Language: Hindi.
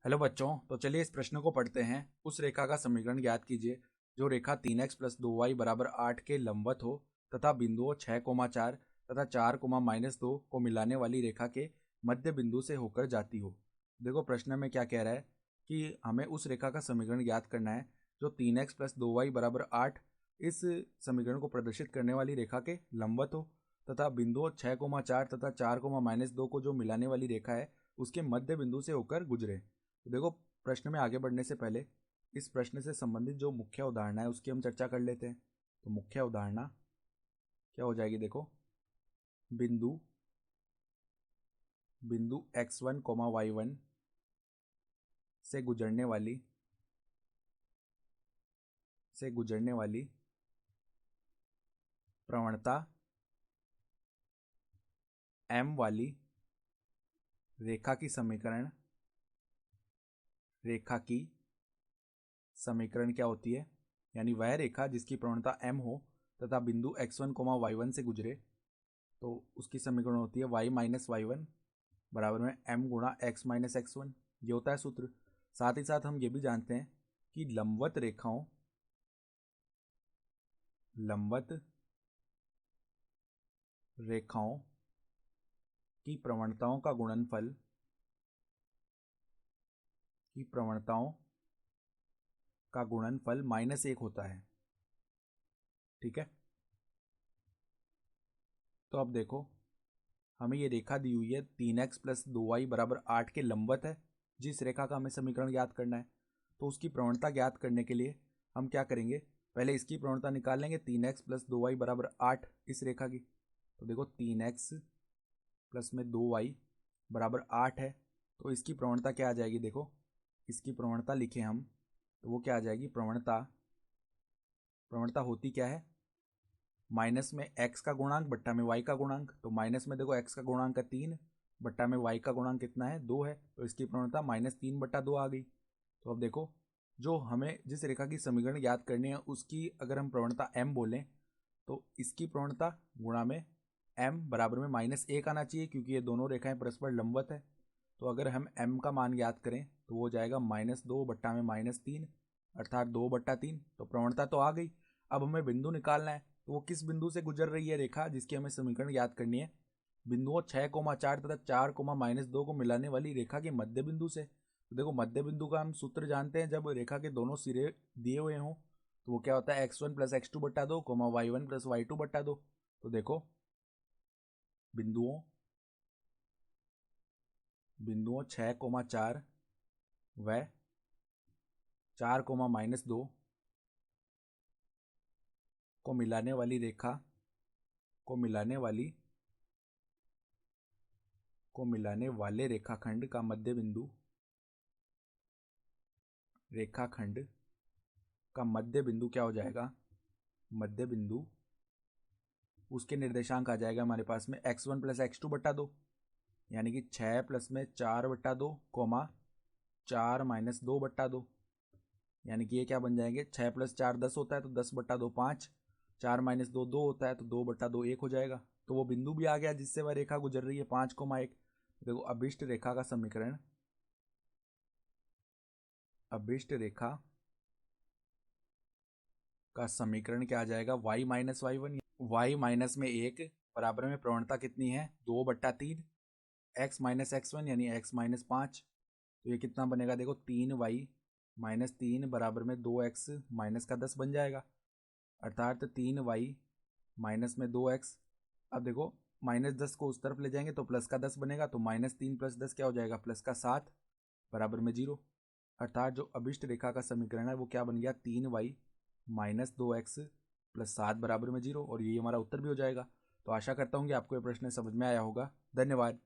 हेलो बच्चों, तो चलिए इस प्रश्न को पढ़ते हैं। उस रेखा का समीकरण ज्ञात कीजिए जो रेखा 3x प्लस 2y बराबर 8 के लंबवत हो तथा बिंदुओं 6,4 तथा 4,-2 को मिलाने वाली रेखा के मध्य बिंदु से होकर जाती हो। देखो प्रश्न में क्या कह रहा है कि हमें उस रेखा का समीकरण ज्ञात करना है जो 3x प्लस 2y बराबर 8 इस समीकरण को प्रदर्शित करने वाली रेखा के लंबवत हो तथा बिंदुओं 6,4 तथा 4,-2 को जो मिलाने वाली रेखा है उसके मध्य बिंदु से होकर गुजरे। तो देखो प्रश्न में आगे बढ़ने से पहले इस प्रश्न से संबंधित जो मुख्य अवधारणा है उसकी हम चर्चा कर लेते हैं। तो मुख्य अवधारणा क्या हो जाएगी, देखो बिंदु बिंदु x1 y1 से गुजरने वाली प्रवणता m वाली रेखा की समीकरण क्या होती है, यानी वह रेखा जिसकी प्रवणता m हो तथा बिंदु x1 y1 से गुजरे तो उसकी समीकरण होती है y माइनस y1 बराबर में m गुणा x माइनस x1। ये होता है सूत्र। साथ ही साथ हम ये भी जानते हैं कि लंबवत रेखाओं की प्रवणताओं का गुणनफल -1 होता है। ठीक है, तो अब देखो हमें ये रेखा दी हुई है 3x प्लस 2y बराबर 8 के लंबवत है। जिस रेखा का हमें समीकरण ज्ञात करना है तो उसकी प्रवणता ज्ञात करने के लिए हम क्या करेंगे, पहले इसकी प्रवणता निकाल लेंगे। 3x प्लस 2y बराबर 8 इस रेखा की। तो देखो 3x प्लस में 2y बराबर 8 है तो इसकी प्रवणता क्या आ जाएगी, देखो इसकी प्रवणता लिखें हम तो वो क्या आ जाएगी, प्रवणता होती क्या है, माइनस में x का गुणांक बट्टा में y का गुणांक। तो माइनस में देखो x का गुणांक है 3 बट्टा में y का गुणांक कितना है 2 है, तो इसकी प्रवणता -3/2 आ गई। तो अब देखो जो हमें जिस रेखा की समीकरण याद करनी है उसकी अगर हम प्रवणता m बोलें तो इसकी प्रवणता गुणा में m बराबर में -1 आना चाहिए क्योंकि ये दोनों रेखाएं परस्पर लंबवत है। तो अगर हम m का मान याद करें तो वो जाएगा -2 बट्टा में -3 अर्थात 2/3। तो प्रवणता तो आ गई। अब हमें बिंदु निकालना है तो वो किस बिंदु से गुजर रही है रेखा जिसकी हमें समीकरण याद करनी है, बिंदुओं 6,4 तथा 4,-2 को मिलाने वाली रेखा के मध्य बिंदु से। तो देखो मध्य बिंदु का हम सूत्र जानते हैं, जब रेखा के दोनों सिरे दिए हुए हों तो वो क्या होता है x1 plus x2/2 y1 plus y2/2। तो देखो बिंदुओं 6,4 व 4,-2 को मिलाने वाले रेखाखंड का मध्य बिंदु क्या हो जाएगा, मध्य बिंदु उसके निर्देशांक आ जाएगा हमारे पास में x1 प्लस x2/2 यानी कि 6 प्लस में 4/2 4 माइनस 2/2 यानी कि ये क्या बन जाएंगे, 6 प्लस 4 10 होता है तो 10/2 5, 4 माइनस 2 2 होता है तो 2/2 1 हो जाएगा। तो वो बिंदु भी आ गया जिससे वह रेखा गुजर रही है 5,1। देखो अभिष्ट रेखा का समीकरण क्या आ जाएगा, y minus y1, y minus में 1 बराबर में प्रवणता कितनी है 2/3, x माइनस x1 यानी x माइनस 5। तो ये कितना बनेगा, देखो 3y माइनस 3 बराबर में 2x माइनस का 10 बन जाएगा अर्थात 3y माइनस में 2x। अब देखो -10 को उस तरफ ले जाएंगे तो प्लस का 10 बनेगा तो -3 प्लस 10 क्या हो जाएगा, प्लस का 7 बराबर में 0। अर्थात जो अभिष्ट रेखा का समीकरण है वो क्या बन गया, 3y माइनस 2x प्लस 7 बराबर में 0। और यही हमारा उत्तर भी हो जाएगा। तो आशा करता हूँ कि आपको ये प्रश्न समझ में आया होगा। धन्यवाद।